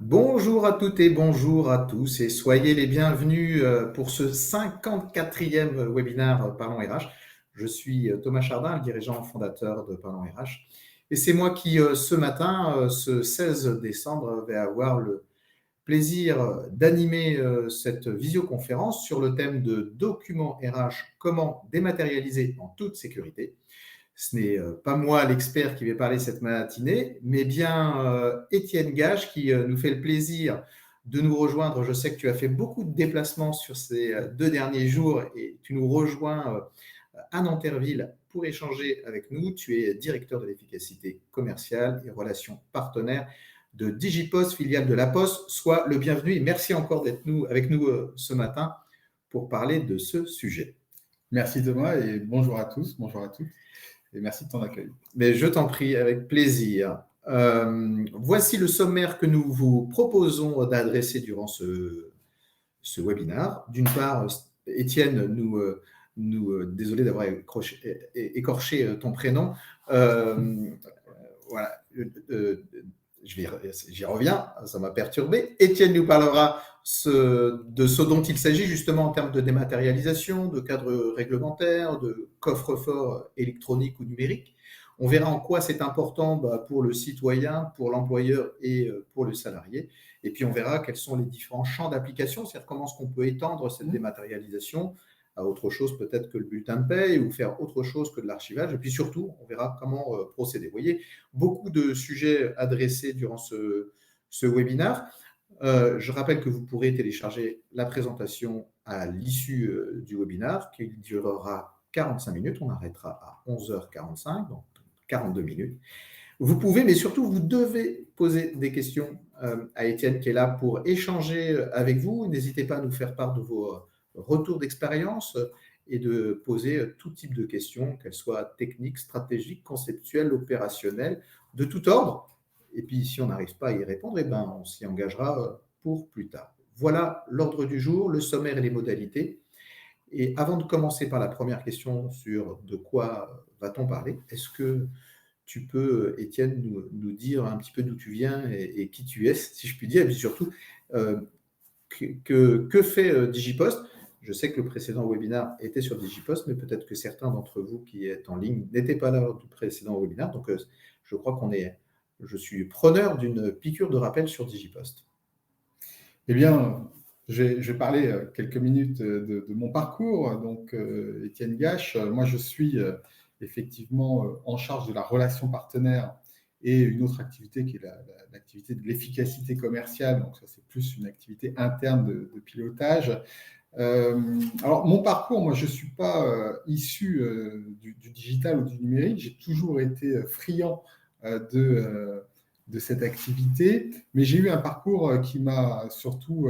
Bonjour à toutes et bonjour à tous et soyez les bienvenus pour ce 54e webinaire Parlons RH. Je suis Thomas Chardin, le dirigeant fondateur de Parlons RH. Et c'est moi qui, ce matin, ce 16 décembre, vais avoir le plaisir d'animer cette visioconférence sur le thème de documents RH, comment dématérialiser en toute sécurité. Ce n'est pas moi l'expert qui vais parler cette matinée, mais bien Étienne Gage qui nous fait le plaisir de nous rejoindre. Je sais que tu as fait beaucoup de déplacements sur ces 2 derniers jours et tu nous rejoins à Nanterville pour échanger avec nous. Tu es directeur de l'efficacité commerciale et relations partenaires de Digipost, filiale de La Poste. Sois le bienvenu et merci encore d'être avec nous ce matin pour parler de ce sujet. Merci Thomas et bonjour à tous, bonjour à toutes et merci de ton accueil. Mais je t'en prie, avec plaisir. Voici le sommaire que nous vous proposons d'adresser durant ce webinaire. D'une part, Étienne, désolé d'avoir écorché ton prénom. Voilà. J'y reviens, ça m'a perturbé. Étienne nous parlera de ce dont il s'agit justement en termes de dématérialisation, de cadre réglementaire, de coffre-fort électronique ou numérique. On verra en quoi c'est important pour le citoyen, pour l'employeur et pour le salarié. Et puis on verra quels sont les différents champs d'application, c'est-à-dire comment est-ce qu'on peut étendre cette dématérialisation à autre chose peut-être que le bulletin de paie ou faire autre chose que de l'archivage. Et puis surtout, on verra comment procéder. Vous voyez, beaucoup de sujets adressés durant ce webinaire. Je rappelle que vous pourrez télécharger la présentation à l'issue du webinaire, qui durera 45 minutes. On arrêtera à 11h45, donc 42 minutes. Vous pouvez, mais surtout, vous devez poser des questions à Étienne qui est là pour échanger avec vous. N'hésitez pas à nous faire part de vos retours d'expérience et de poser tout type de questions, qu'elles soient techniques, stratégiques, conceptuelles, opérationnelles, de tout ordre. Et puis, si on n'arrive pas à y répondre, on s'y engagera pour plus tard. Voilà l'ordre du jour, le sommaire et les modalités. Et avant de commencer par la première question sur de quoi va-t-on parler, est-ce que tu peux, Étienne, nous dire un petit peu d'où tu viens et qui tu es, si je puis dire, et puis surtout, que fait Digipost? Je sais que le précédent webinaire était sur Digipost, mais peut-être que certains d'entre vous qui êtes en ligne n'étaient pas là lors du précédent webinaire. Donc, je crois je suis preneur d'une piqûre de rappel sur Digipost. Eh bien, je vais parler quelques minutes de mon parcours. Donc, Étienne Gache, moi je suis effectivement en charge de la relation partenaire et une autre activité qui est l'activité de l'efficacité commerciale. Donc, ça c'est plus une activité interne de pilotage. Alors, mon parcours, moi, je ne suis pas issu du digital ou du numérique. J'ai toujours été friand de cette activité, mais j'ai eu un parcours qui m'a surtout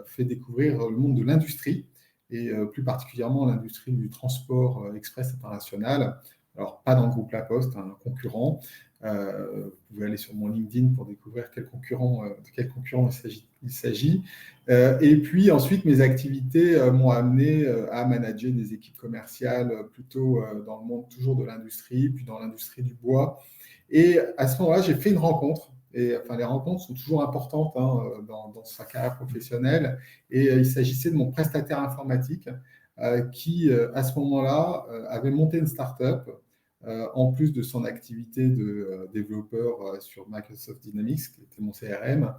fait découvrir le monde de l'industrie, et plus particulièrement l'industrie du transport express international. Alors, pas dans le groupe La Poste, un concurrent. Vous pouvez aller sur mon LinkedIn pour découvrir de quel concurrent il s'agit. Et puis ensuite, mes activités m'ont amené à manager des équipes commerciales plutôt dans le monde toujours de l'industrie, puis dans l'industrie du bois. Et à ce moment-là, j'ai fait une rencontre. Et enfin, les rencontres sont toujours importantes dans sa carrière professionnelle. Et il s'agissait de mon prestataire informatique qui, à ce moment-là, avait monté une start-up en plus de son activité de développeur sur Microsoft Dynamics, qui était mon CRM.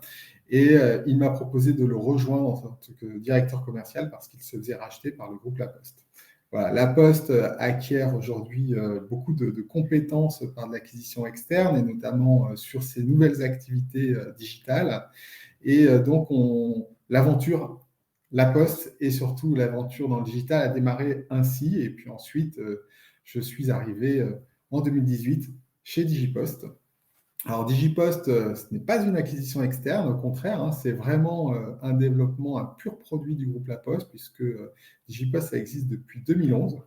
Et il m'a proposé de le rejoindre en tant que directeur commercial parce qu'il se faisait racheter par le groupe La Poste. Voilà, La Poste acquiert aujourd'hui beaucoup de compétences par de l'acquisition externe et notamment sur ses nouvelles activités digitales. Et donc, l'aventure La Poste et surtout l'aventure dans le digital a démarré ainsi. Et puis ensuite, je suis arrivé en 2018 chez Digipost. Alors, Digipost, ce n'est pas une acquisition externe, au contraire, c'est vraiment un développement, un pur produit du groupe La Poste, puisque Digipost, ça existe depuis 2011.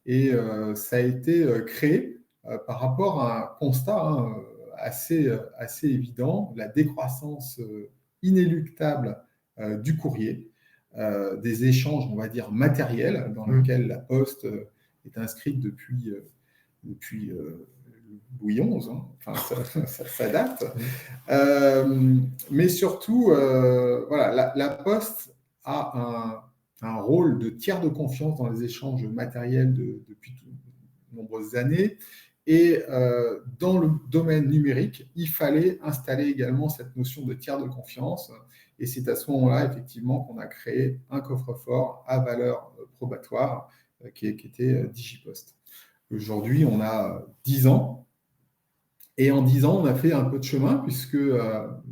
Et ça a été créé par rapport à un constat assez évident, la décroissance inéluctable du courrier, des échanges, on va dire, matériels, dans lesquels La Poste est inscrite depuis Louis XI, hein. Enfin, ça date. Mais surtout, voilà, la Poste a un rôle de tiers de confiance dans les échanges matériels depuis de nombreuses années. Et dans le domaine numérique, il fallait installer également cette notion de tiers de confiance. Et c'est à ce moment-là, effectivement, qu'on a créé un coffre-fort à valeur probatoire qui était Digipost. Aujourd'hui, on a 10 ans. Et en 10 ans, on a fait un peu de chemin, puisqu'il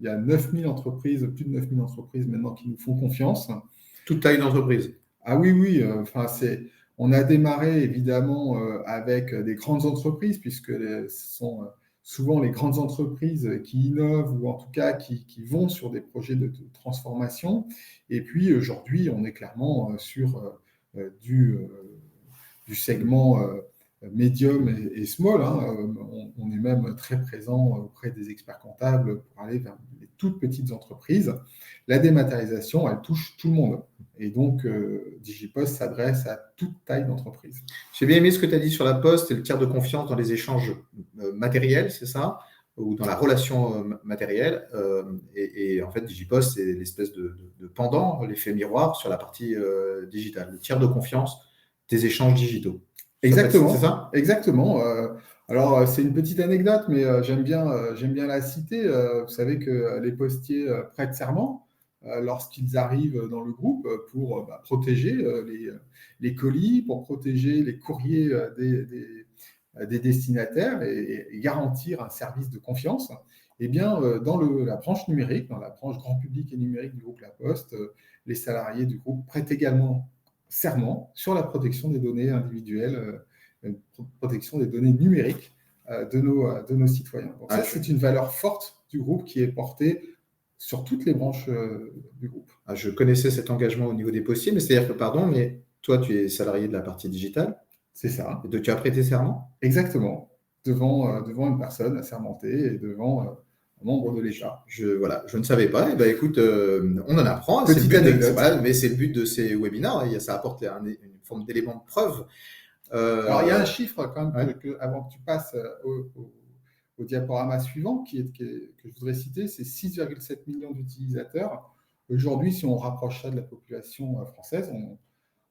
y a 9000 entreprises, plus de 9000 entreprises maintenant qui nous font confiance. Toute taille d'entreprise. Ah oui, on a démarré évidemment avec des grandes entreprises, puisque ce sont souvent les grandes entreprises qui innovent ou en tout cas qui vont sur des projets de transformation. Et puis aujourd'hui, on est clairement sur du segment médium et small. Hein. On est même très présent auprès des experts comptables pour aller vers les toutes petites entreprises. La dématérialisation, elle touche tout le monde. Et donc, Digipost s'adresse à toute taille d'entreprise. J'ai bien aimé ce que tu as dit sur la Poste et le tiers de confiance dans les échanges matériels, c'est ça? Ou dans la relation matérielle. Et en fait, Digipost, c'est l'espèce de pendant, l'effet miroir sur la partie digitale. Le tiers de confiance des échanges digitaux. Exactement. C'est ça? Exactement. Alors, c'est une petite anecdote, mais j'aime bien la citer. Vous savez que les postiers prêtent serment lorsqu'ils arrivent dans le groupe pour protéger les colis, pour protéger les courriers des destinataires et garantir un service de confiance. Eh bien, dans la branche numérique, dans la branche grand public et numérique du groupe La Poste, les salariés du groupe prêtent également serment sur la protection des données individuelles, protection des données numériques de nos citoyens. Donc ça, c'est une valeur forte du groupe qui est portée sur toutes les branches du groupe. Je connaissais cet engagement au niveau des postiers, mais c'est-à-dire que, pardon, mais toi, tu es salarié de la partie digitale. C'est ça. Et tu as prêté serment? Exactement. Devant une personne assermentée et devant un membre de l'État. Je ne savais pas. Et ben, écoute, on en apprend. Petite anecdote. Mais c'est le but de ces webinaires. Ça apporte une forme d'élément de preuve. Alors, il y a un chiffre quand même avant que tu passes au diaporama suivant que je voudrais citer, c'est 6,7 millions d'utilisateurs. Aujourd'hui, si on rapproche ça de la population française,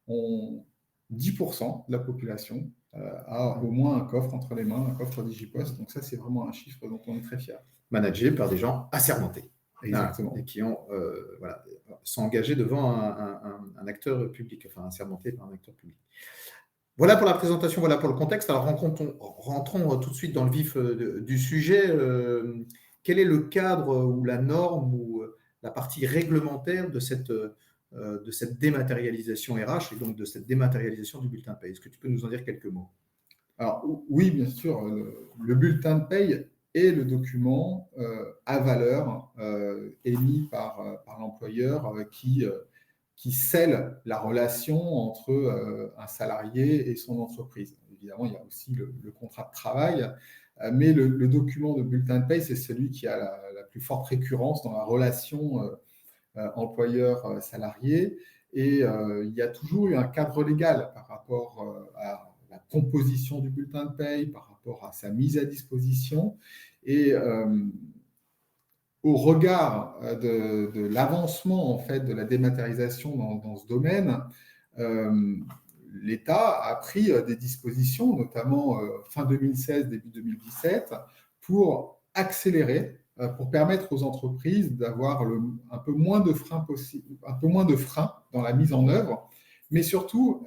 10% de la population a au moins un coffre entre les mains, un coffre Digipost. Donc ça, c'est vraiment un chiffre dont on est très fiers. Managé par des gens assermentés. Exactement. Et qui sont engagés devant un acteur public, enfin assermenté par un acteur public. Voilà pour la présentation, voilà pour le contexte. Alors rentrons tout de suite dans le vif du sujet. Quel est le cadre ou la norme ou la partie réglementaire de cette dématérialisation RH et donc de cette dématérialisation du bulletin de paie? Est-ce que tu peux nous en dire quelques mots? Alors oui, bien sûr. Le bulletin de paie est le document à valeur émis par l'employeur qui scelle la relation entre un salarié et son entreprise. Évidemment, il y a aussi le contrat de travail, mais le document de bulletin de paie, c'est celui qui a la plus forte récurrence dans la relation employeur-salarié. Et il y a toujours eu un cadre légal par rapport à la composition du bulletin de paie, par rapport à sa mise à disposition. Et au regard de l'avancement en fait, de la dématérialisation dans ce domaine, l'État a pris des dispositions, notamment fin 2016, début 2017, pour accélérer, pour permettre aux entreprises d'avoir un peu moins de freins dans la mise en œuvre. Mais surtout,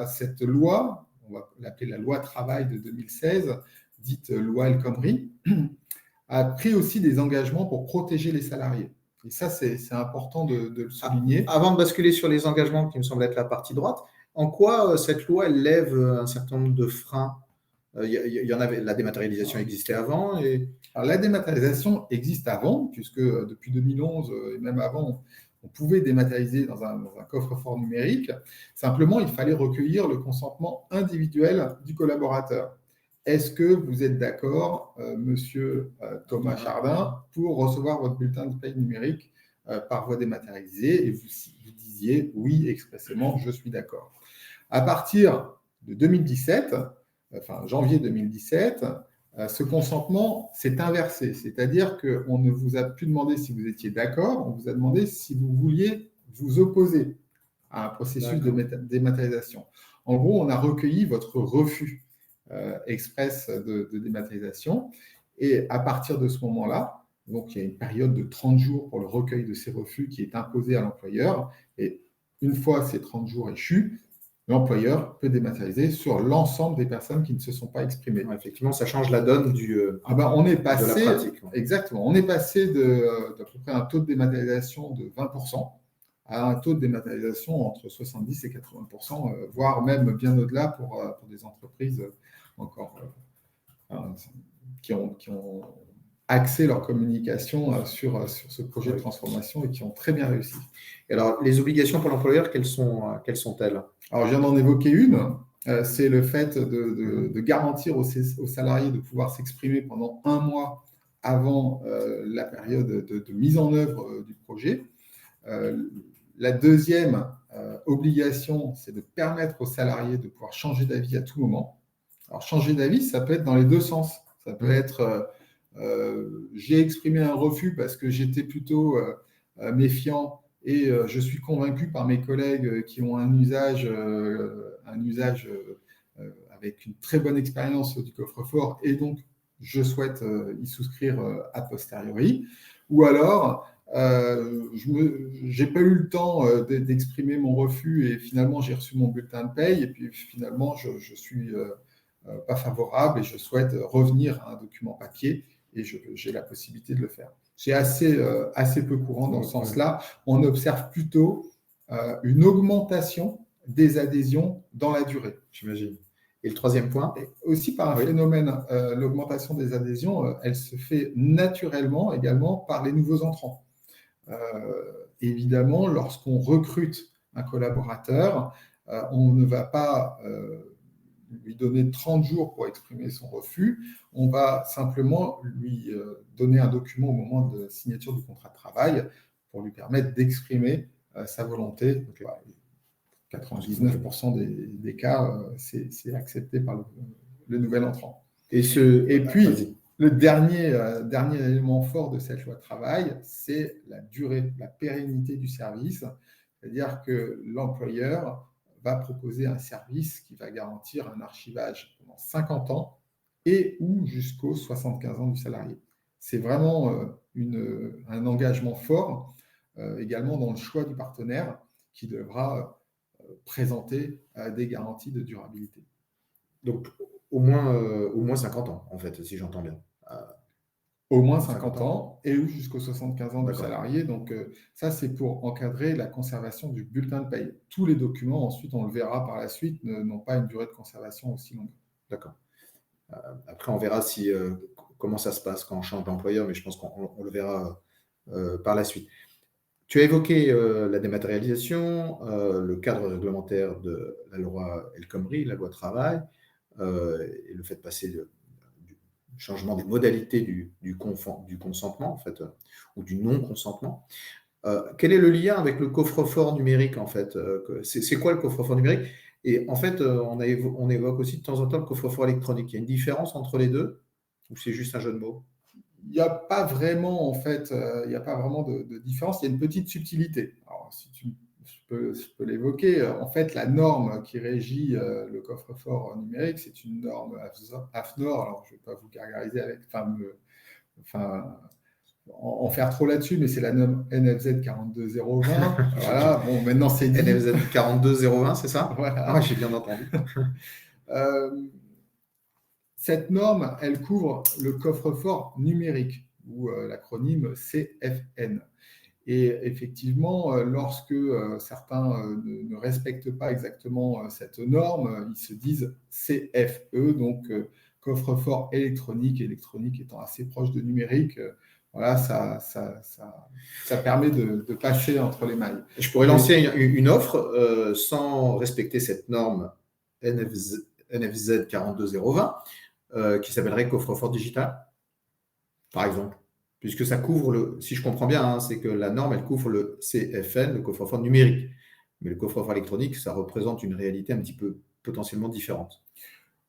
cette loi, on va l'appeler la loi travail de 2016, dite loi El Khomri, a pris aussi des engagements pour protéger les salariés. Et ça, c'est important de le souligner. Avant de basculer sur les engagements qui me semblent être la partie droite, en quoi cette loi elle lève un certain nombre de freins? Il y en avait, la dématérialisation existait avant. Alors, la dématérialisation existe avant, puisque depuis 2011 et même avant, on pouvait dématérialiser dans un coffre-fort numérique. Simplement, il fallait recueillir le consentement individuel du collaborateur. Est-ce que vous êtes d'accord, monsieur Thomas Chardin, pour recevoir votre bulletin de paie numérique par voie dématérialisée? Et vous disiez oui, expressément, je suis d'accord. À partir de 2017, enfin janvier 2017, ce consentement s'est inversé. C'est-à-dire qu'on ne vous a plus demandé si vous étiez d'accord, on vous a demandé si vous vouliez vous opposer à un processus de dématérialisation. En gros, on a recueilli votre refus express de dématérialisation. Et à partir de ce moment-là, donc il y a une période de 30 jours pour le recueil de ces refus qui est imposée à l'employeur. Et une fois ces 30 jours échus, l'employeur peut dématérialiser sur l'ensemble des personnes qui ne se sont pas exprimées. Effectivement, ça change la donne on est passé, de la pratique. Exactement. On est passé d'à peu près un taux de dématérialisation de 20% à un taux de dématérialisation entre 70 et 80%, voire même bien au-delà pour des entreprises encore qui ont axé leur communication sur ce projet de transformation et qui ont très bien réussi. Et alors, les obligations pour l'employeur, quelles sont-elles? Alors, je viens d'en évoquer une. C'est le fait de garantir aux salariés de pouvoir s'exprimer pendant 1 mois avant la période de mise en œuvre du projet. La deuxième obligation, c'est de permettre aux salariés de pouvoir changer d'avis à tout moment. Alors, changer d'avis, ça peut être dans les deux sens. Ça peut être j'ai exprimé un refus parce que j'étais plutôt méfiant et je suis convaincu par mes collègues qui ont un usage avec une très bonne expérience du coffre-fort et donc je souhaite y souscrire a posteriori. Ou alors, je n'ai pas eu le temps d'exprimer mon refus et finalement j'ai reçu mon bulletin de paye et puis finalement je suis pas favorable et je souhaite revenir à un document papier et j'ai la possibilité de le faire. C'est assez peu courant dans ce sens-là. On observe plutôt une augmentation des adhésions dans la durée. J'imagine. Et le troisième point? Et aussi par un phénomène, l'augmentation des adhésions, elle se fait naturellement également par les nouveaux entrants. Évidemment, lorsqu'on recrute un collaborateur, on ne va pas lui donner 30 jours pour exprimer son refus. On va simplement lui donner un document au moment de signature du contrat de travail pour lui permettre d'exprimer sa volonté. 99% des cas, c'est accepté par le nouvel entrant. Et puis, le dernier élément fort de cette loi de travail, c'est la durée, la pérennité du service. C'est-à-dire que l'employeur va proposer un service qui va garantir un archivage pendant 50 ans et ou jusqu'aux 75 ans du salarié. C'est vraiment un engagement fort également dans le choix du partenaire qui devra présenter des garanties de durabilité. Donc, au moins 50 ans, en fait, si j'entends bien. Au moins 50 ans et ou jusqu'aux 75 ans du salarié. Donc, ça, c'est pour encadrer la conservation du bulletin de paye. Tous les documents, ensuite, on le verra par la suite, n'ont pas une durée de conservation aussi longue. D'accord. Après, on verra comment ça se passe quand on change d'employeur, mais je pense qu'on le verra par la suite. Tu as évoqué la dématérialisation, le cadre réglementaire de la loi El Khomri, la loi travail, et le fait de passer du changement des modalités du consentement, en fait, ou du non-consentement. Quel est le lien avec le coffre-fort numérique, en fait? C'est quoi le coffre-fort numérique? Et en fait, on évoque aussi de temps en temps le coffre-fort électronique. Il y a une différence entre les deux ou c'est juste un jeu de mots? Il n'y a pas vraiment, en fait, il n'y a pas vraiment de différence. Il y a une petite subtilité. Alors, si je peux l'évoquer. En fait, la norme qui régit le coffre-fort numérique, c'est une norme AFNOR. Alors, je ne vais pas vous gargariser avec, en faire trop là-dessus, mais c'est la norme NFZ 42020. Voilà. Bon, maintenant c'est dit. NFZ 42020, c'est ça? Voilà. Ah, j'ai bien entendu. Cette norme, elle couvre le coffre-fort numérique, ou l'acronyme CFN. Et effectivement, lorsque certains ne respectent pas exactement cette norme, ils se disent CFE, donc coffre-fort électronique, électronique étant assez proche de numérique. Voilà, ça permet de passer entre les mailles. Je pourrais lancer une offre sans respecter cette norme NFZ 42020 qui s'appellerait coffre-fort digital, par exemple. Puisque ça couvre si je comprends bien, hein, c'est que la norme, elle couvre le CFN, le coffre-fort numérique. Mais le coffre-fort électronique, ça représente une réalité un petit peu potentiellement différente.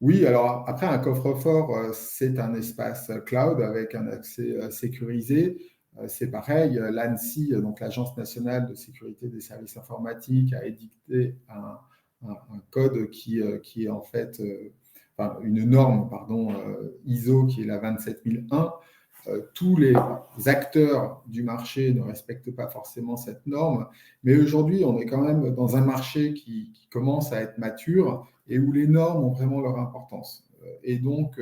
Oui, alors après, un coffre-fort, c'est un espace cloud avec un accès sécurisé. C'est pareil, l'ANSSI, donc l'Agence nationale de sécurité des services informatiques, a édicté un code qui est en fait, enfin, une norme, pardon, ISO qui est la 27001. Tous les acteurs du marché ne respectent pas forcément cette norme, mais aujourd'hui, on est quand même dans un marché qui commence à être mature et où les normes ont vraiment leur importance. Et donc,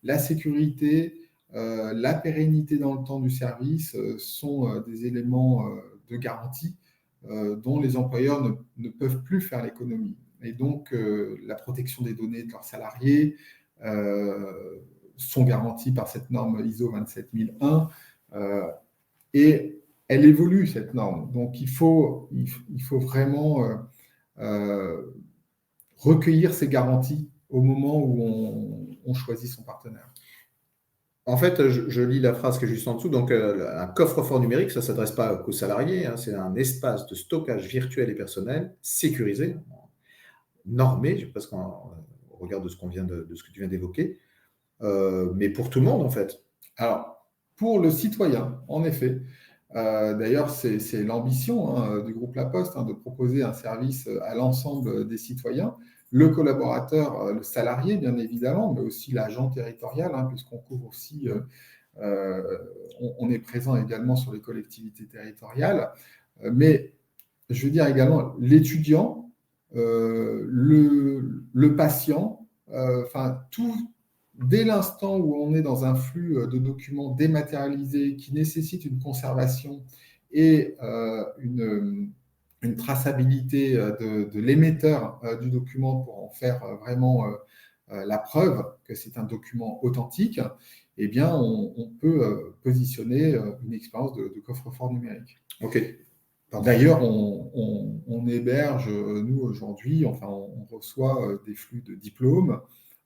la sécurité, la pérennité dans le temps du service sont des éléments de garantie dont les employeurs ne peuvent plus faire l'économie. Et donc, la protection des données de leurs salariés, sont garanties par cette norme ISO 27001 et elle évolue, cette norme. Donc, il faut vraiment recueillir ces garanties au moment où on choisit son partenaire. En fait, je lis la phrase qui est juste en dessous. Donc, un coffre-fort numérique, ça ne s'adresse pas qu'aux salariés. C'est un espace de stockage virtuel et personnel sécurisé, normé, parce qu'au regard de ce que tu viens d'évoquer, mais pour tout le monde, en fait. Alors, pour le citoyen, en effet. D'ailleurs, c'est l'ambition du groupe La Poste de proposer un service à l'ensemble des citoyens. Le collaborateur, le salarié, bien évidemment, mais aussi l'agent territorial, puisqu'on couvre aussi, on est présent également sur les collectivités territoriales. Mais je veux dire également l'étudiant, le patient, enfin tout. Dès l'instant où on est dans un flux de documents dématérialisés qui nécessite une conservation et une traçabilité de l'émetteur du document pour en faire vraiment la preuve que c'est un document authentique, eh bien, on peut positionner une expérience de coffre-fort numérique. OK. D'ailleurs, on héberge, nous, aujourd'hui, enfin, on reçoit des flux de diplômes.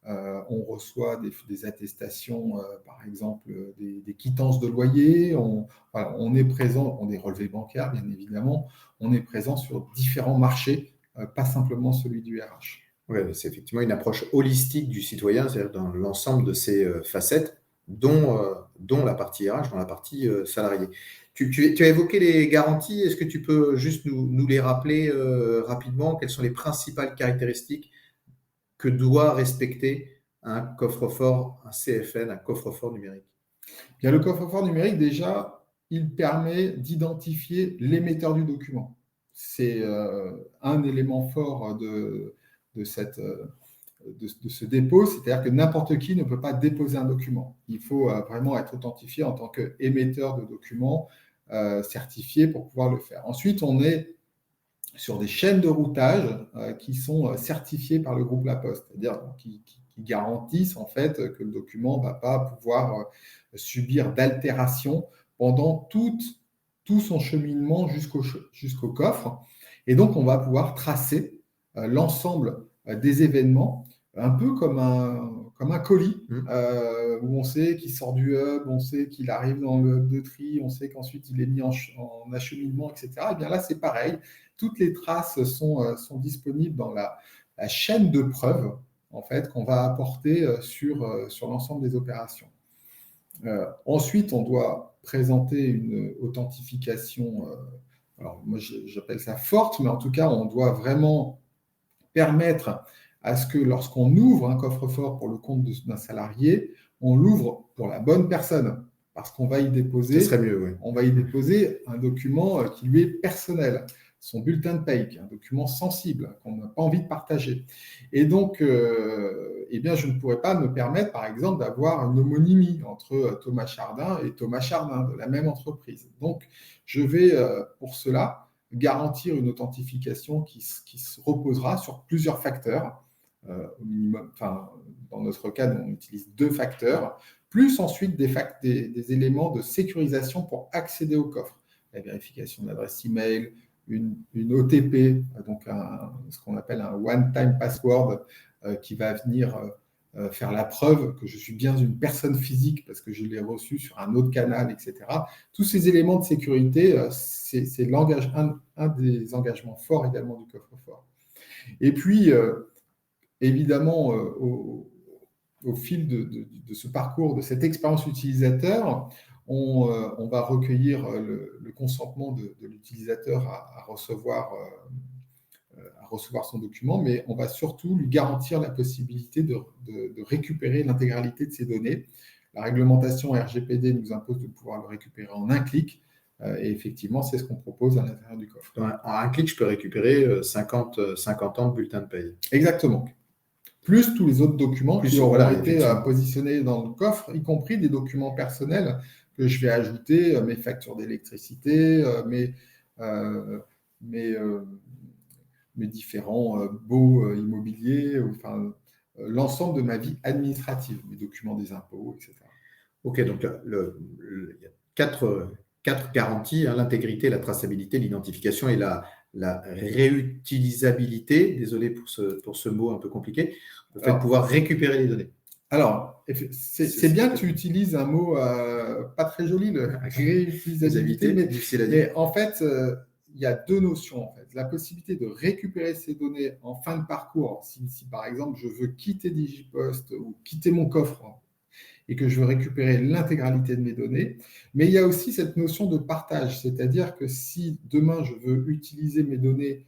On reçoit des attestations, par exemple, des quittances de loyer. On est présent, on est relevé bancaire, bien évidemment. On est présent sur différents marchés, pas simplement celui du RH. Oui, c'est effectivement une approche holistique du citoyen, c'est-à-dire dans l'ensemble de ses facettes, dont la partie RH, dont la partie salariée. Tu as évoqué les garanties. Est-ce que tu peux juste nous les rappeler rapidement? Quelles sont les principales caractéristiques que doit respecter un coffre-fort, un CFN, un coffre-fort numérique? Bien, le coffre-fort numérique, déjà, il permet d'identifier l'émetteur du document. C'est un élément fort de ce dépôt, c'est-à-dire que n'importe qui ne peut pas déposer un document. Il faut vraiment être authentifié en tant qu'émetteur de documents certifié pour pouvoir le faire. Ensuite, on est sur des chaînes de routage qui sont certifiées par le groupe La Poste, c'est-à-dire qui garantissent en fait que le document ne va pas pouvoir subir d'altération pendant tout son cheminement jusqu'au coffre. Et donc, on va pouvoir tracer l'ensemble des événements, un peu comme un colis, où on sait qu'il sort du hub, on sait qu'il arrive dans le hub de tri, on sait qu'ensuite il est mis en acheminement, etc. Et bien là, c'est pareil. Toutes les traces sont disponibles dans la chaîne de preuves en fait, qu'on va apporter sur l'ensemble des opérations. Ensuite, on doit présenter une authentification, alors moi j'appelle ça forte, mais en tout cas, on doit vraiment permettre à ce que lorsqu'on ouvre un coffre-fort pour le compte d'un salarié, on l'ouvre pour la bonne personne, parce qu'on va y déposer, Ce serait mieux, oui. On va y déposer un document qui lui est personnel, son bulletin de paye, qui est un document sensible qu'on n'a pas envie de partager. Et donc, eh bien, je ne pourrais pas me permettre, par exemple, d'avoir une homonymie entre Thomas Chardin et Thomas Chardin de la même entreprise. Donc, je vais, pour cela, garantir une authentification qui se reposera sur plusieurs facteurs. Au minimum, enfin, dans notre cas, on utilise 2 facteurs, plus ensuite des éléments de sécurisation pour accéder au coffre. La vérification de l'adresse email, une OTP, donc ce qu'on appelle un one-time password qui va venir faire la preuve que je suis bien une personne physique parce que je l'ai reçu sur un autre canal, etc. Tous ces éléments de sécurité, c'est un des engagements forts également du coffre-fort. Et puis, évidemment, au fil de ce parcours, de cette expérience utilisateur, on va recueillir le consentement de l'utilisateur à recevoir son document, mais on va surtout lui garantir la possibilité de récupérer l'intégralité de ses données. La réglementation RGPD nous impose de pouvoir le récupérer en un clic, et effectivement, c'est ce qu'on propose à l'intérieur du coffre. En un clic, je peux récupérer 50 ans de bulletin de paye. Exactement. Plus tous les autres documents qui auront été positionnés dans le coffre, y compris des documents personnels que je vais ajouter, mes factures d'électricité, mes différents baux immobiliers, enfin, l'ensemble de ma vie administrative, mes documents des impôts, etc. Ok, donc il y a quatre garanties, hein, l'intégrité, la traçabilité, l'identification et la réutilisabilité. Désolé pour ce mot un peu compliqué. Le fait de pouvoir récupérer les données. Alors, c'est bien que tu utilises un mot pas très joli, le réutilisabilité, mais en fait, il y a deux notions. En fait. La possibilité de récupérer ces données en fin de parcours, si par exemple je veux quitter Digipost ou quitter mon coffre et que je veux récupérer l'intégralité de mes données, mais il y a aussi cette notion de partage, c'est-à-dire que si demain je veux utiliser mes données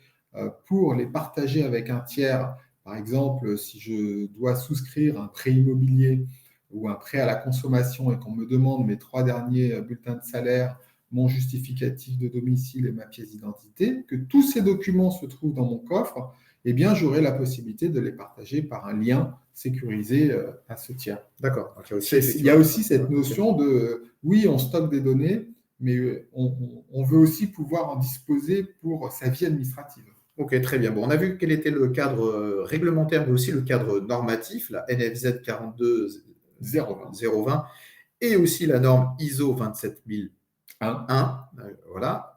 pour les partager avec un tiers, par exemple, si je dois souscrire un prêt immobilier ou un prêt à la consommation et qu'on me demande mes 3 derniers bulletins de salaire, mon justificatif de domicile et ma pièce d'identité, que tous ces documents se trouvent dans mon coffre, eh bien, j'aurai la possibilité de les partager par un lien sécurisé à ce tiers. D'accord. Il y a aussi cette notion de, oui, on stocke des données, mais on veut aussi pouvoir en disposer pour sa vie administrative. Ok, très bien. Bon, on a vu quel était le cadre réglementaire, mais aussi le cadre normatif, la NFZ 42020, et aussi la norme ISO 27001. Voilà.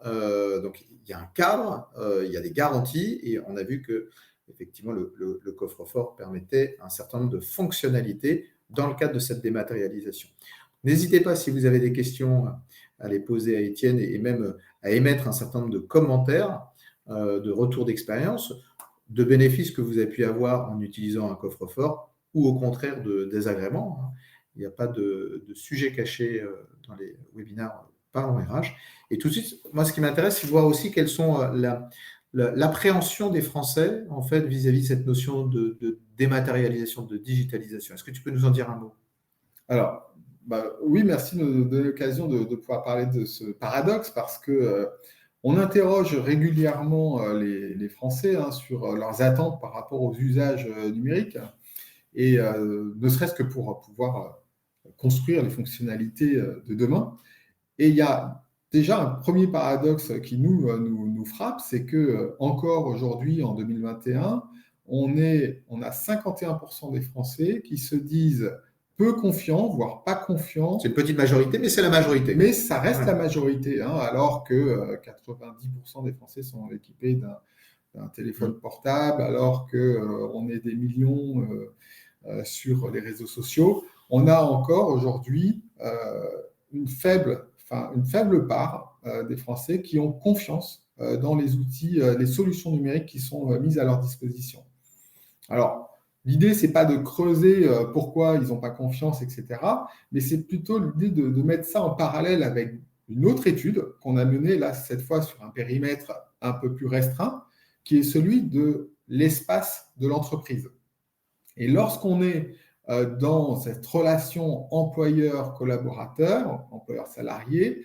Donc, il y a un cadre, il y a des garanties, et on a vu que effectivement, le coffre-fort permettait un certain nombre de fonctionnalités dans le cadre de cette dématérialisation. N'hésitez pas, si vous avez des questions, à les poser à Étienne et même à émettre un certain nombre de commentaires, de retours d'expérience, de bénéfices que vous avez pu avoir en utilisant un coffre-fort ou au contraire de désagréments. Il n'y a pas de sujet caché dans les webinaires Parlons RH. Et tout de suite, moi, ce qui m'intéresse, c'est de voir aussi quelles sont l'appréhension des Français en fait vis-à-vis de cette notion de dématérialisation, de digitalisation. Est-ce que tu peux nous en dire un mot? Alors, oui, merci de nous donner l'occasion de pouvoir parler de ce paradoxe parce que on interroge régulièrement les Français sur leurs attentes par rapport aux usages numériques et ne serait-ce que pour pouvoir construire les fonctionnalités de demain. Et il y a déjà un premier paradoxe qui nous frappe, c'est que encore aujourd'hui, en 2021, on a 51% des Français qui se disent peu confiants, voire pas confiants. C'est une petite majorité, mais c'est la majorité. Mais ça reste la majorité, alors que 90% des Français sont équipés d'un téléphone portable, alors qu'on est des millions sur les réseaux sociaux. On a encore aujourd'hui une faible part des Français qui ont confiance dans les outils, les solutions numériques qui sont mises à leur disposition. Alors, l'idée, ce n'est pas de creuser pourquoi ils n'ont pas confiance, etc., mais c'est plutôt l'idée de mettre ça en parallèle avec une autre étude qu'on a menée, là, cette fois, sur un périmètre un peu plus restreint, qui est celui de l'espace de l'entreprise. Et lorsqu'on est dans cette relation employeur-collaborateur, employeur-salarié,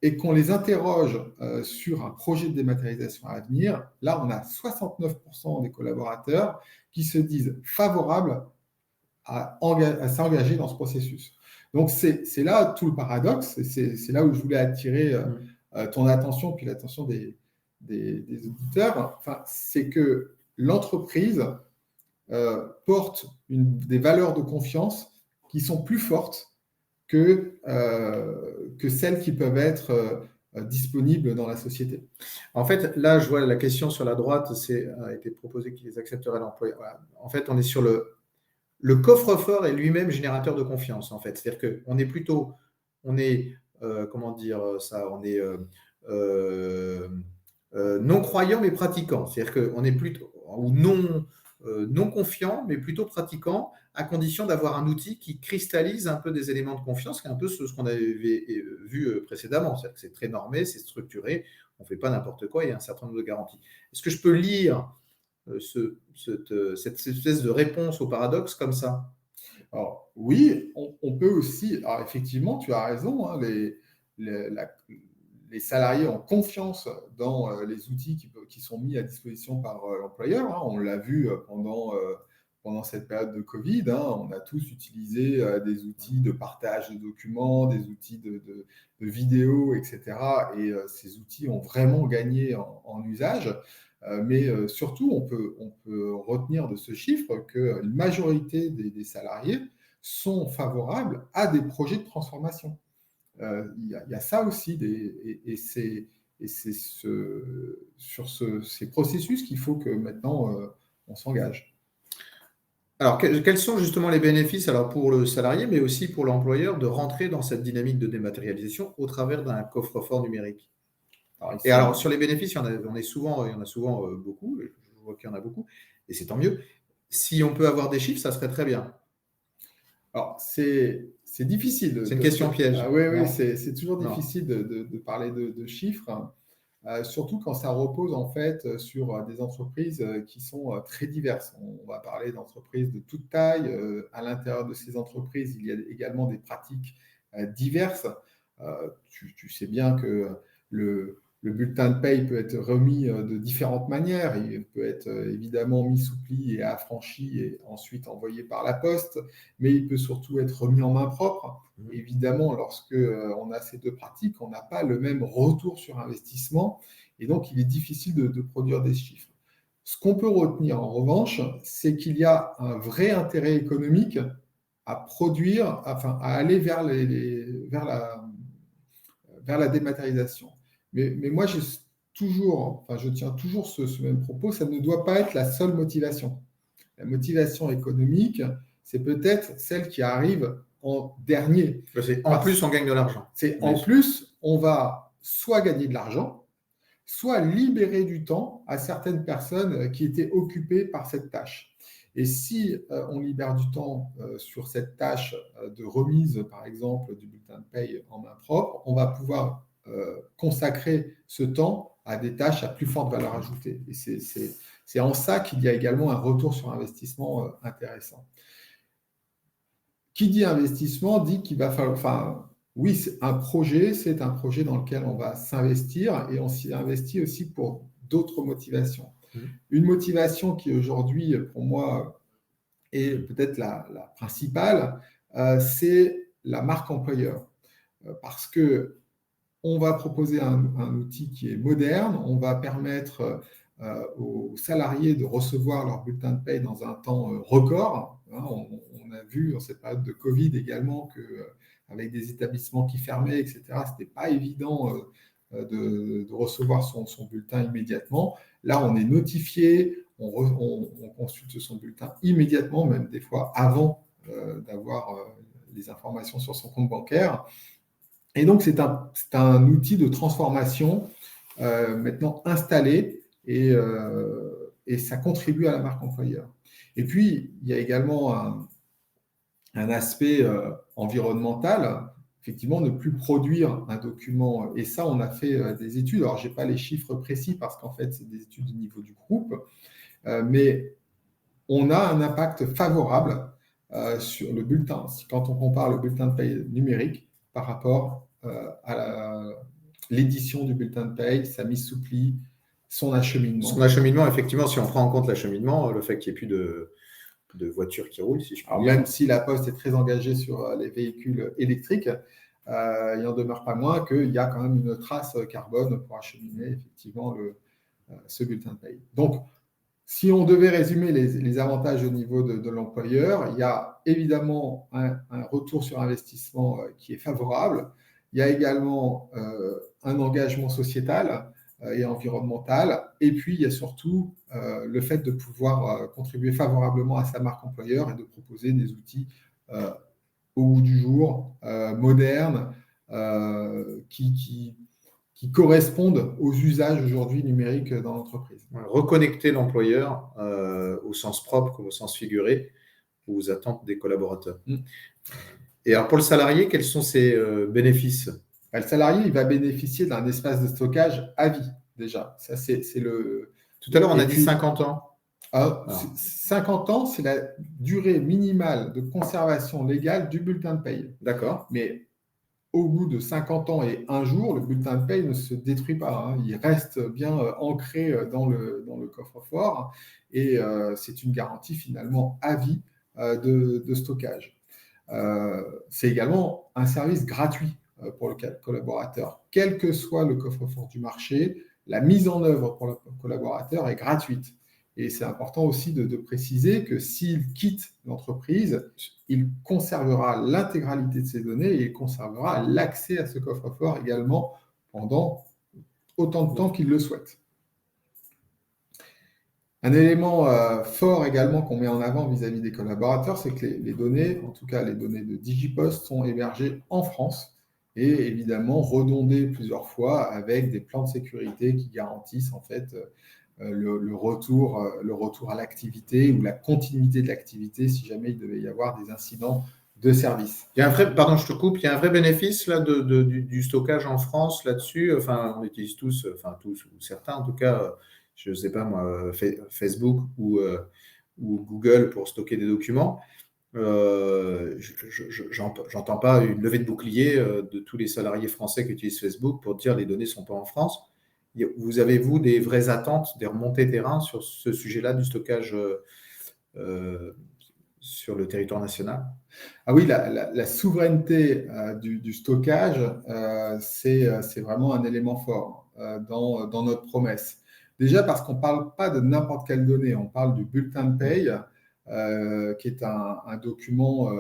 et qu'on les interroge sur un projet de dématérialisation à venir, là, on a 69% des collaborateurs qui se disent favorables à s'engager dans ce processus. Donc, c'est là tout le paradoxe, c'est là où je voulais attirer ton attention, puis l'attention des auditeurs. Enfin, c'est que l'entreprise porte des valeurs de confiance qui sont plus fortes que celles qui peuvent être disponibles dans la société. En fait, là, je vois la question sur la droite, a été proposé qu'ils accepteraient l'employeur. Voilà. En fait, on est sur le coffre-fort est lui-même générateur de confiance, en fait. C'est-à-dire qu'on est plutôt, comment dire ça, on est non croyant mais pratiquant. C'est-à-dire qu'on est plutôt, ou non non confiant, mais plutôt pratiquant, à condition d'avoir un outil qui cristallise un peu des éléments de confiance, qui est un peu ce qu'on avait vu précédemment. C'est-à-dire que c'est très normé, c'est structuré, on ne fait pas n'importe quoi, il y a un certain nombre de garanties. Est-ce que je peux lire cette espèce de réponse au paradoxe comme ça? Alors, oui, on peut aussi. Alors, effectivement, tu as raison, hein, les salariés ont confiance dans les outils qui sont mis à disposition par l'employeur, hein. On l'a vu pendant cette période de Covid, hein. On a tous utilisé des outils de partage de documents, des outils de vidéos, etc. Et ces outils ont vraiment gagné en usage. Mais surtout, on peut retenir de ce chiffre qu'une majorité des salariés sont favorables à des projets de transformation. Il y a ça aussi, et c'est sur ces processus qu'il faut que maintenant on s'engage. Alors, quels sont justement les bénéfices alors pour le salarié, mais aussi pour l'employeur, de rentrer dans cette dynamique de dématérialisation au travers d'un coffre-fort numérique? Et alors, sur les bénéfices, il y en a souvent beaucoup, je vois qu'il y en a beaucoup, et c'est tant mieux. Si on peut avoir des chiffres, ça serait très bien. Alors, c'est difficile. C'est une question piège. Oui, Non. c'est toujours Non. difficile de parler de chiffres, surtout quand ça repose en fait sur des entreprises qui sont très diverses. On va parler d'entreprises de toute taille. À l'intérieur de ces entreprises, il y a également des pratiques diverses. Tu sais bien que le bulletin de paye peut être remis de différentes manières. Il peut être évidemment mis sous pli et affranchi et ensuite envoyé par la poste, mais il peut surtout être remis en main propre. Évidemment, lorsque on a ces deux pratiques, on n'a pas le même retour sur investissement et donc il est difficile de produire des chiffres. Ce qu'on peut retenir en revanche, c'est qu'il y a un vrai intérêt économique à produire, enfin à aller vers la dématérialisation. Mais moi, je tiens toujours ce même propos, ça ne doit pas être la seule motivation. La motivation économique, c'est peut-être celle qui arrive en dernier. En plus, on gagne de l'argent. En plus, on va soit gagner de l'argent, soit libérer du temps à certaines personnes qui étaient occupées par cette tâche. Et si on libère du temps sur cette tâche de remise, par exemple, du bulletin de paye en main propre, on va pouvoir consacrer ce temps à des tâches à plus forte valeur ajoutée. Et c'est en ça qu'il y a également un retour sur investissement intéressant. Qui dit investissement dit qu'il va falloir... Enfin, oui, c'est un projet dans lequel on va s'investir et on s'y investit aussi pour d'autres motivations. Une motivation qui aujourd'hui, pour moi, est peut-être la principale, c'est la marque employeur. Parce que on va proposer un outil qui est moderne, on va permettre aux salariés de recevoir leur bulletin de paye dans un temps record. Hein, on a vu dans cette période de Covid également qu'avec des établissements qui fermaient, etc., ce n'était pas évident de recevoir son bulletin immédiatement. Là, on est notifié, on consulte son bulletin immédiatement, même des fois avant d'avoir les informations sur son compte bancaire. Et donc, c'est un outil de transformation maintenant installé et ça contribue à la marque employeur. Et puis, il y a également un aspect environnemental. Effectivement, ne plus produire un document. Et ça, on a fait des études. Alors, je n'ai pas les chiffres précis parce qu'en fait, c'est des études au niveau du groupe. Mais on a un impact favorable sur le bulletin. Quand on compare le bulletin de paye numérique par rapport à l'édition du bulletin de paye, sa mise sous pli, son acheminement. Son acheminement, effectivement, si on prend en compte l'acheminement, le fait qu'il n'y ait plus de voitures qui roulent, si je puis dire. Même si la Poste est très engagée sur les véhicules électriques, il n'en demeure pas moins qu'il y a quand même une trace carbone pour acheminer effectivement ce bulletin de paye. Donc, si on devait résumer les avantages au niveau de l'employeur, il y a évidemment un retour sur investissement qui est favorable. Il y a également un engagement sociétal et environnemental. Et puis, il y a surtout le fait de pouvoir contribuer favorablement à sa marque employeur et de proposer des outils au bout du jour, modernes, qui qui correspondent aux usages aujourd'hui numériques dans l'entreprise. Reconnecter l'employeur au sens propre comme au sens figuré aux attentes des collaborateurs. Et alors pour le salarié, quels sont ses bénéfices? Le salarié, il va bénéficier d'un espace de stockage à vie, déjà. Ça, c'est le... Tout à l'heure, on a dit 50 ans. 50 ans, c'est la durée minimale de conservation légale du bulletin de paye. D'accord. Mais au bout de 50 ans et un jour, le bulletin de paye ne se détruit pas. Il reste bien ancré dans le coffre-fort et c'est une garantie finalement à vie de stockage. C'est également un service gratuit pour le collaborateur. Quel que soit le coffre-fort du marché, la mise en œuvre pour le collaborateur est gratuite. Et c'est important aussi de préciser que s'il quitte l'entreprise, il conservera l'intégralité de ses données et il conservera l'accès à ce coffre-fort également pendant autant de temps qu'il le souhaite. Un élément fort également qu'on met en avant vis-à-vis des collaborateurs, c'est que les données, en tout cas les données de Digipost, sont hébergées en France et évidemment redondées plusieurs fois avec des plans de sécurité qui garantissent en fait le retour à l'activité ou la continuité de l'activité si jamais il devait y avoir des incidents de service. Il y a un vrai, pardon, je te coupe, il y a un vrai bénéfice là, du stockage en France là-dessus. Enfin, on utilise tous, ou certains en tout cas, je ne sais pas moi, Facebook ou Google pour stocker des documents. J'entends pas une levée de bouclier de tous les salariés français qui utilisent Facebook pour dire les données ne sont pas en France. Vous avez, vous, des vraies attentes, des remontées terrain sur ce sujet-là du stockage sur le territoire national? Ah oui, la souveraineté du stockage, c'est vraiment un élément fort dans notre promesse. Déjà parce qu'on ne parle pas de n'importe quelle donnée, on parle du bulletin de paye, qui est un document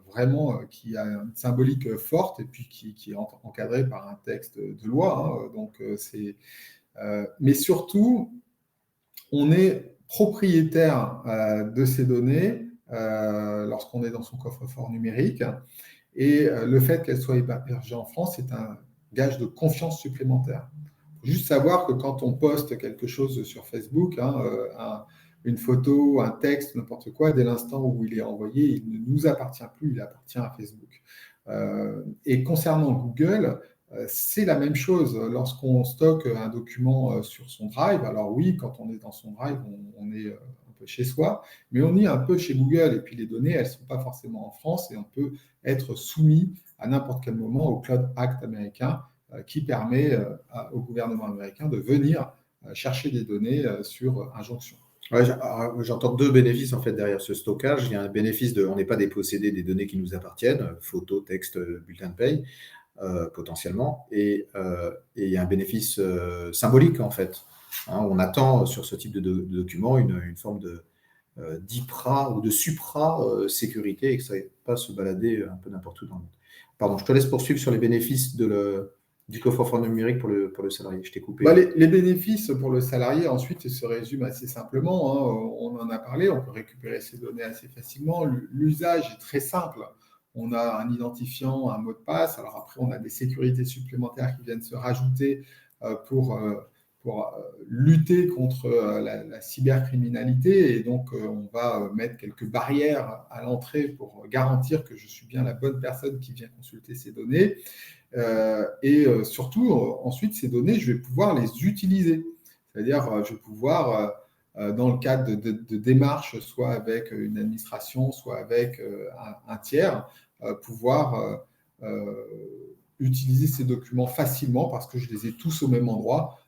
vraiment qui a une symbolique forte et puis qui est encadré par un texte de loi. Donc mais surtout, on est propriétaire de ces données lorsqu'on est dans son coffre-fort numérique. Et le fait qu'elle soit hébergée en France, c'est un gage de confiance supplémentaire. Il faut juste savoir que quand on poste quelque chose sur Facebook, une photo, un texte, n'importe quoi, dès l'instant où il est envoyé, il ne nous appartient plus, il appartient à Facebook. Et concernant Google, c'est la même chose lorsqu'on stocke un document sur son Drive. Alors oui, quand on est dans son Drive, on est un peu chez soi, mais on est un peu chez Google. Et puis les données, elles ne sont pas forcément en France et on peut être soumis à n'importe quel moment au Cloud Act américain qui permet au gouvernement américain de venir chercher des données sur injonction. Ouais, j'entends deux bénéfices en fait derrière ce stockage. Il y a un bénéfice on n'est pas dépossédé des données qui nous appartiennent, photos, textes, bulletins de paye, potentiellement, et il y a un bénéfice symbolique en fait. On attend sur ce type de document une forme d'IPRA ou de supra-sécurité et que ça ne va pas se balader un peu n'importe où dans le monde. Pardon, je te laisse poursuivre sur les bénéfices du coffre-fort numérique pour le salarié. Je t'ai coupé. Les bénéfices pour le salarié, ensuite, se résument assez simplement. On en a parlé, on peut récupérer ces données assez facilement. L'usage est très simple. On a un identifiant, un mot de passe. Alors après, on a des sécurités supplémentaires qui viennent se rajouter pour lutter contre la cybercriminalité. Et donc, on va mettre quelques barrières à l'entrée pour garantir que je suis bien la bonne personne qui vient consulter ces données. Et surtout, ensuite, ces données, je vais pouvoir les utiliser. C'est-à-dire, je vais pouvoir, dans le cadre de démarches, soit avec une administration, soit avec un tiers, pouvoir utiliser ces documents facilement parce que je les ai tous au même endroit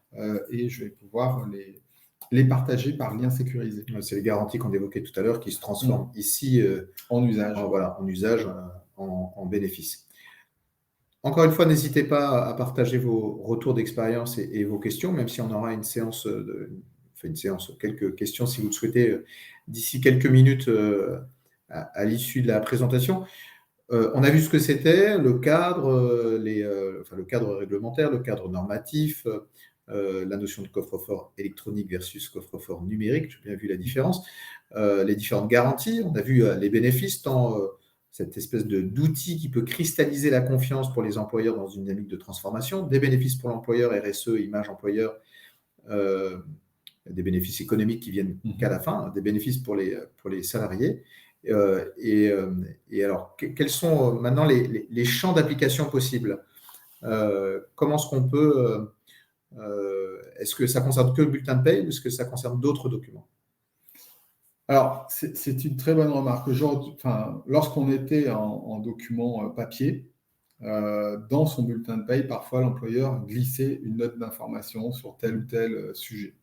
et je vais pouvoir les partager par lien sécurisé. C'est les garanties qu'on évoquait tout à l'heure qui se transforment ici en usage. En usage, en bénéfice. Encore une fois, n'hésitez pas à partager vos retours d'expérience et vos questions, même si on aura une séance, quelques questions si vous le souhaitez, d'ici quelques minutes à l'issue de la présentation. On a vu ce que c'était, le cadre, le cadre réglementaire, le cadre normatif, la notion de coffre-fort électronique versus coffre-fort numérique, j'ai bien vu la différence, les différentes garanties, on a vu les bénéfices tant cette espèce d'outil qui peut cristalliser la confiance pour les employeurs dans une dynamique de transformation, des bénéfices pour l'employeur, RSE, image employeur, des bénéfices économiques qui viennent qu'à la fin, des bénéfices pour les salariés. Et alors, quels sont maintenant les champs d'application possibles? Comment est-ce qu'on peut... est-ce que ça concerne que le bulletin de paye ou est-ce que ça concerne d'autres documents? Alors, c'est une très bonne remarque. Lorsqu'on était en document papier, dans son bulletin de paye, parfois l'employeur glissait une note d'information sur tel ou tel sujet.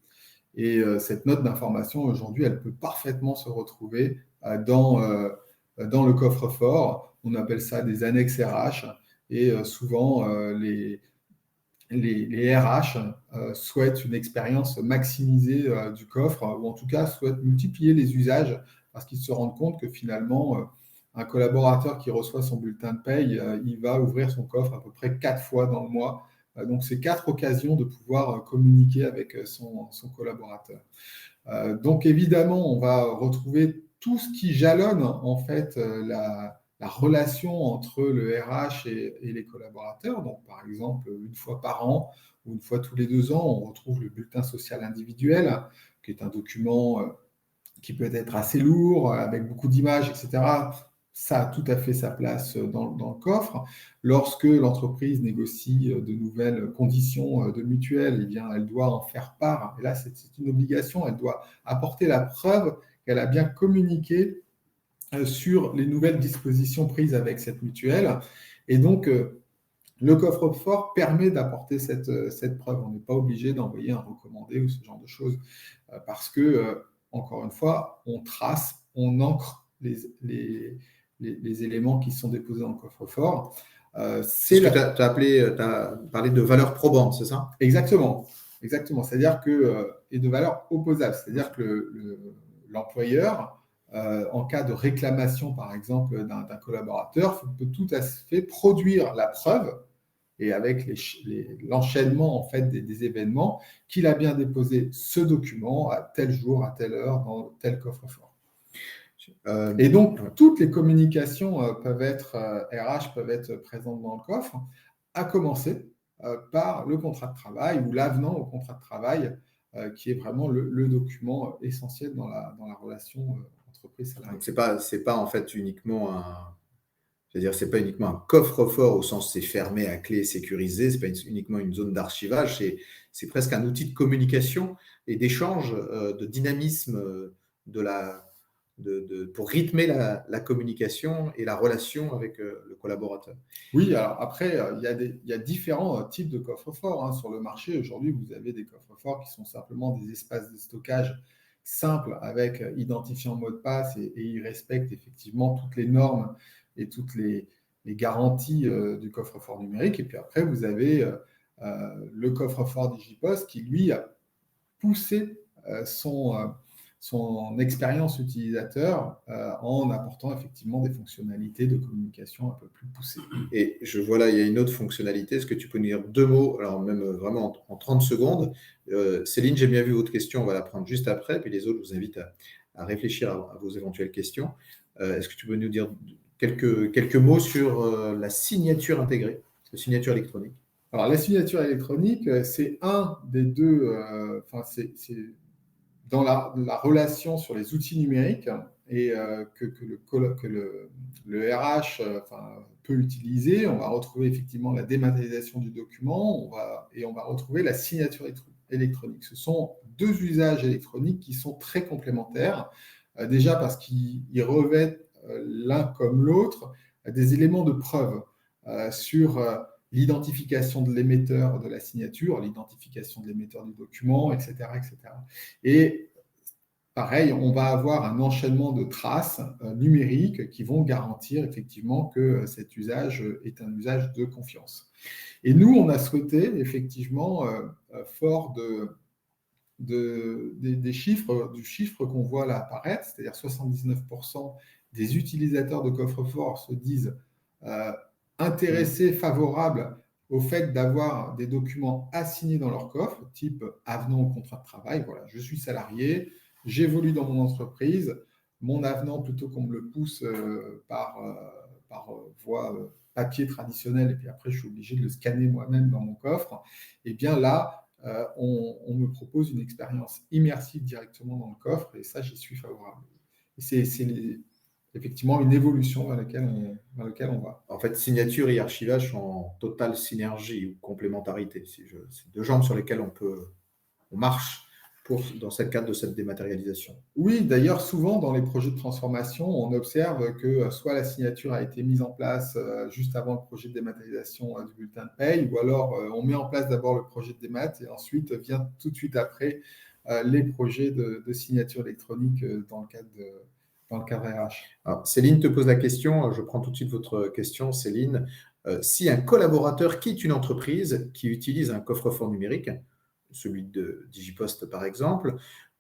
Et cette note d'information, aujourd'hui, elle peut parfaitement se retrouver dans le coffre-fort. On appelle ça des annexes RH. Et souvent, les RH souhaitent une expérience maximisée du coffre, ou en tout cas souhaitent multiplier les usages parce qu'ils se rendent compte que finalement, un collaborateur qui reçoit son bulletin de paye, il va ouvrir son coffre à peu près 4 fois dans le mois. Donc, c'est 4 occasions de pouvoir communiquer avec son collaborateur. Donc, évidemment, on va retrouver tout ce qui jalonne en fait la relation entre le RH et les collaborateurs. Donc, par exemple, une fois par an ou une fois tous les 2 ans, on retrouve le bulletin social individuel, qui est un document qui peut être assez lourd, avec beaucoup d'images, etc. Ça a tout à fait sa place dans le coffre. Lorsque l'entreprise négocie de nouvelles conditions de mutuelle, eh bien, elle doit en faire part. Et là, c'est une obligation. Elle doit apporter la preuve qu'elle a bien communiqué sur les nouvelles dispositions prises avec cette mutuelle. Et donc, le coffre-fort permet d'apporter cette preuve. On n'est pas obligé d'envoyer un recommandé ou ce genre de choses parce que, encore une fois, on trace, on ancre les éléments qui sont déposés dans le coffre-fort. C'est ce que tu as parlé de valeur probante, c'est ça? Exactement. C'est-à-dire que, et de valeur opposable, c'est-à-dire que l'employeur, en cas de réclamation, par exemple, d'un collaborateur, peut tout à fait produire la preuve, et avec l'enchaînement en fait, des événements, qu'il a bien déposé ce document à tel jour, à telle heure, dans tel coffre-fort. Et donc, toutes les communications RH peuvent être présentes dans le coffre, à commencer par le contrat de travail ou l'avenant au contrat de travail, qui est vraiment le document essentiel dans la relation entreprise-salarié. Donc, c'est pas en fait uniquement c'est pas uniquement un coffre-fort au sens c'est fermé à clé, sécurisé, c'est pas uniquement une zone d'archivage, c'est presque un outil de communication et d'échange, de dynamisme pour rythmer la communication et la relation avec le collaborateur. Oui, alors après, il y a différents types de coffres-forts sur le marché. Aujourd'hui, vous avez des coffres-forts qui sont simplement des espaces de stockage simples avec identifiant mot de passe et ils respectent effectivement toutes les normes et toutes les garanties du coffre-fort numérique. Et puis après, vous avez le coffre-fort Digipost qui, lui, a poussé son expérience utilisateur en apportant effectivement des fonctionnalités de communication un peu plus poussées. Et je vois là, il y a une autre fonctionnalité. Est-ce que tu peux nous dire 2 mots, alors même vraiment en 30 secondes? Céline, j'ai bien vu votre question, on va la prendre juste après, puis les autres, je vous invite à réfléchir à vos éventuelles questions. Est-ce que tu peux nous dire quelques mots sur la signature intégrée, la signature électronique? Alors, la signature électronique, c'est un des deux, c'est dans la relation sur les outils numériques et que le RH peut utiliser. On va retrouver effectivement la dématérialisation du document et on va retrouver la signature électronique. Ce sont 2 usages électroniques qui sont très complémentaires, déjà parce qu'ils revêtent l'un comme l'autre des éléments de preuve sur l'identification de l'émetteur de la signature, l'identification de l'émetteur du document, etc., etc. Et pareil, on va avoir un enchaînement de traces numériques qui vont garantir effectivement que cet usage est un usage de confiance. Et nous, on a souhaité effectivement, fort des chiffres, du chiffre qu'on voit là apparaître, c'est-à-dire 79% des utilisateurs de coffre-fort se disent intéressés, favorables au fait d'avoir des documents assignés dans leur coffre, type avenant au contrat de travail. Voilà, je suis salarié, j'évolue dans mon entreprise, mon avenant plutôt qu'on me le pousse par voie papier traditionnelle, et puis après je suis obligé de le scanner moi-même dans mon coffre, et bien là, on me propose une expérience immersive directement dans le coffre, et ça, j'y suis favorable. Et c'est effectivement une évolution vers laquelle on va. En fait, signature et archivage sont en totale synergie ou complémentarité. C'est deux jambes sur lesquelles on marche dans ce cadre de cette dématérialisation. Oui, d'ailleurs, souvent dans les projets de transformation, on observe que soit la signature a été mise en place juste avant le projet de dématérialisation du bulletin de paye, ou alors on met en place d'abord le projet de démat et ensuite vient tout de suite après les projets de signature électronique dans le cadre RH. Alors, Céline te pose la question, je prends tout de suite votre question, Céline. Si un collaborateur quitte une entreprise qui utilise un coffre-fort numérique, celui de Digipost par exemple,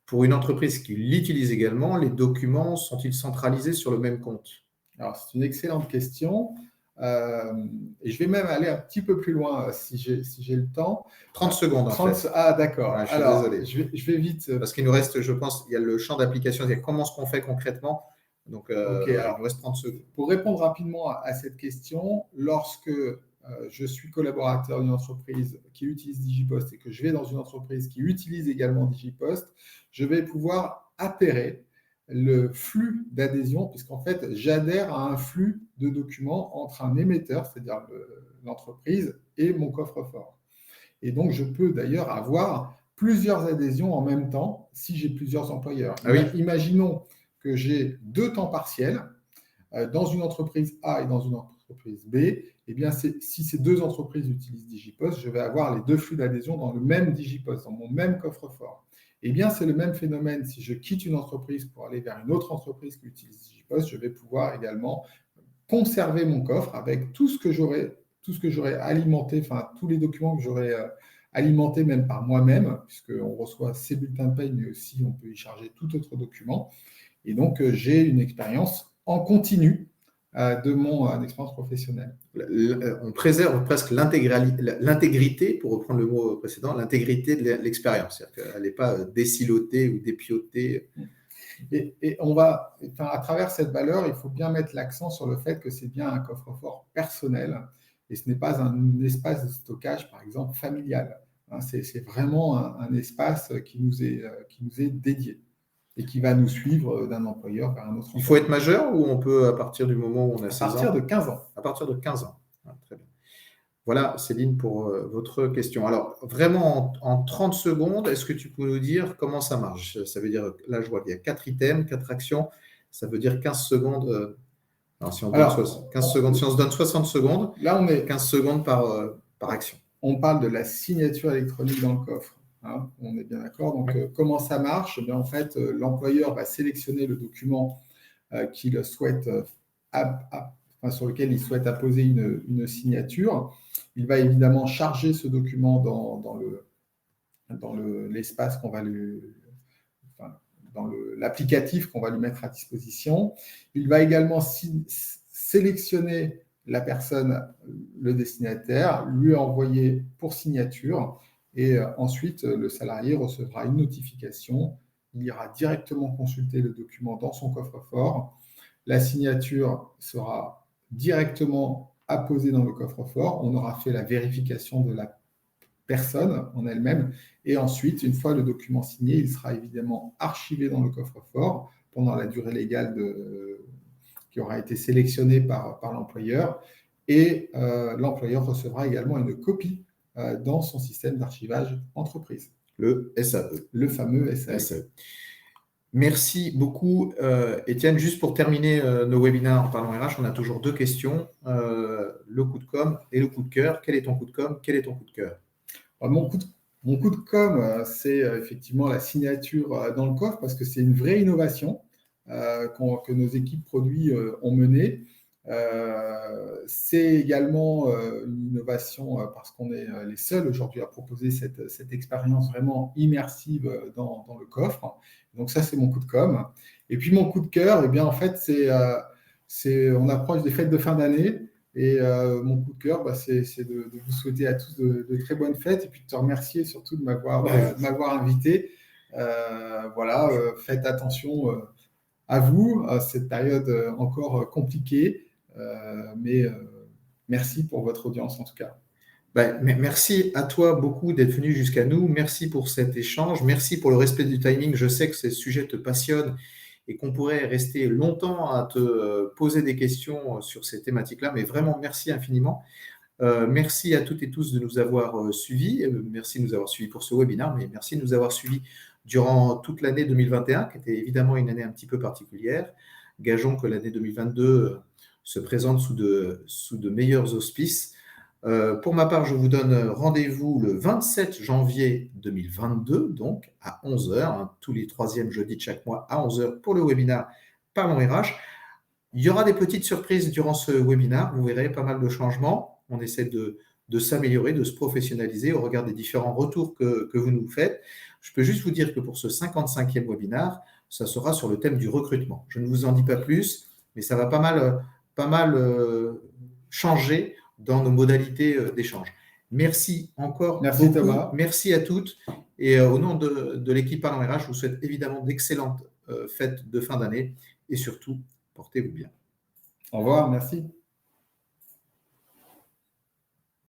pour une entreprise qui l'utilise également, les documents sont-ils centralisés sur le même compte? Alors, c'est une excellente question. Et je vais même aller un petit peu plus loin si j'ai le temps. 30 secondes, en fait. Ah, d'accord. Ouais, Alors, désolé. Je vais vite. Parce qu'il nous reste, je pense, il y a le champ d'application, c'est comment est-ce qu'on fait concrètement. Donc, Ok, alors, il nous reste 30 secondes. Pour répondre rapidement à cette question, lorsque je suis collaborateur d'une entreprise qui utilise Digipost et que je vais dans une entreprise qui utilise également Digipost, je vais pouvoir appairer le flux d'adhésion, puisqu'en fait, j'adhère à un flux de documents entre un émetteur, c'est-à-dire l'entreprise, et mon coffre-fort. Et donc, je peux d'ailleurs avoir plusieurs adhésions en même temps si j'ai plusieurs employeurs. Ah oui. Imaginons que j'ai 2 temps partiels dans une entreprise A et dans une entreprise B. Eh bien, si ces 2 entreprises utilisent Digipost, je vais avoir les 2 flux d'adhésion dans le même Digipost, dans mon même coffre-fort. Eh bien, c'est le même phénomène. Si je quitte une entreprise pour aller vers une autre entreprise qui utilise Digipost, je vais pouvoir également conserver mon coffre avec tout ce que j'aurais alimenté, enfin tous les documents que j'aurais alimentés même par moi-même, puisqu'on reçoit ces bulletins de paye, mais aussi on peut y charger tout autre document. Et donc, j'ai une expérience en continu de mon expérience professionnelle. On préserve presque l'intégrité, pour reprendre le mot précédent, l'intégrité de l'expérience. C'est-à-dire qu'elle n'est pas décilotée ou dépiotée. Et on va, enfin, à travers cette valeur, il faut bien mettre l'accent sur le fait que c'est bien un coffre-fort personnel et ce n'est pas un espace de stockage, par exemple, familial. C'est vraiment un espace qui nous est dédié et qui va nous suivre d'un employeur vers un autre employeur. Il faut être majeur ou on peut, à partir du moment où on a 16 ans? À partir de 15 ans. À partir de 15 ans. Ah, très bien. Voilà, Céline, pour votre question. Alors, vraiment, en 30 secondes, est-ce que tu peux nous dire comment ça marche? Ça veut dire, là, je vois qu'il y a 4 items, 4 actions. Ça veut dire 15 secondes. Alors, si on, 15 secondes, si on se donne 60 secondes, là, on est 15 secondes par action. On parle de la signature électronique dans le coffre. Hein, on est bien d'accord. Donc, comment ça marche? En fait, l'employeur va sélectionner le document qu'il souhaite, sur lequel il souhaite apposer une signature. Il va évidemment charger ce document dans l'espace qu'on va dans l'applicatif qu'on va lui mettre à disposition. Il va également sélectionner la personne, le destinataire, lui envoyer pour signature et ensuite le salarié recevra une notification. Il ira directement consulter le document dans son coffre-fort. La signature sera directement apposée dans le coffre-fort. On aura fait la vérification de la personne en elle-même et ensuite, une fois le document signé, il sera évidemment archivé dans le coffre-fort pendant la durée légale qui aura été sélectionné par l'employeur et l'employeur recevra également une copie dans son système d'archivage entreprise. Le SAE. Le fameux SAE. Merci beaucoup, Étienne. Juste pour terminer nos webinaires en parlant RH, on a toujours 2 questions. Le coup de com' et le coup de cœur. Quel est ton coup de com'? Quel est ton coup de cœur? Mon coup de com', c'est effectivement la signature dans le coffre parce que c'est une vraie innovation que nos équipes produits ont menée. C'est également une innovation parce qu'on est les seuls aujourd'hui à proposer cette expérience vraiment immersive dans le coffre. Donc ça, c'est mon coup de com'. Et puis mon coup de cœur, eh bien, en fait, on approche des fêtes de fin d'année. Et mon coup de cœur, c'est de vous souhaiter à tous de très bonnes fêtes et puis de te remercier surtout de m'avoir invité. Faites attention à vous, cette période encore compliquée, mais merci pour votre audience en tout cas. Merci à toi beaucoup d'être venu jusqu'à nous. Merci pour cet échange. Merci pour le respect du timing. Je sais que ces sujets te passionnent et qu'on pourrait rester longtemps à te poser des questions sur ces thématiques-là, mais vraiment merci infiniment. Merci à toutes et tous de nous avoir suivis. Merci de nous avoir suivis pour ce webinaire, mais merci de nous avoir suivis durant toute l'année 2021, qui était évidemment une année un petit peu particulière. Gageons que l'année 2022 se présente sous de meilleurs auspices. Pour ma part, je vous donne rendez-vous le 27 janvier 2022, donc à 11 h, tous les troisièmes jeudis de chaque mois à 11 h pour le webinaire Parlons RH. Il y aura des petites surprises durant ce webinaire. Vous verrez pas mal de changements. On essaie de s'améliorer, de se professionnaliser au regard des différents retours que vous nous faites. Je peux juste vous dire que pour ce 55e webinaire, ça sera sur le thème du recrutement. Je ne vous en dis pas plus, mais ça va pas mal changer dans nos modalités d'échange. Merci encore Merci beaucoup. Thomas. Merci à toutes. Et au nom de l'équipe Parlons RH, je vous souhaite évidemment d'excellentes fêtes de fin d'année et surtout, portez-vous bien. Au revoir, merci.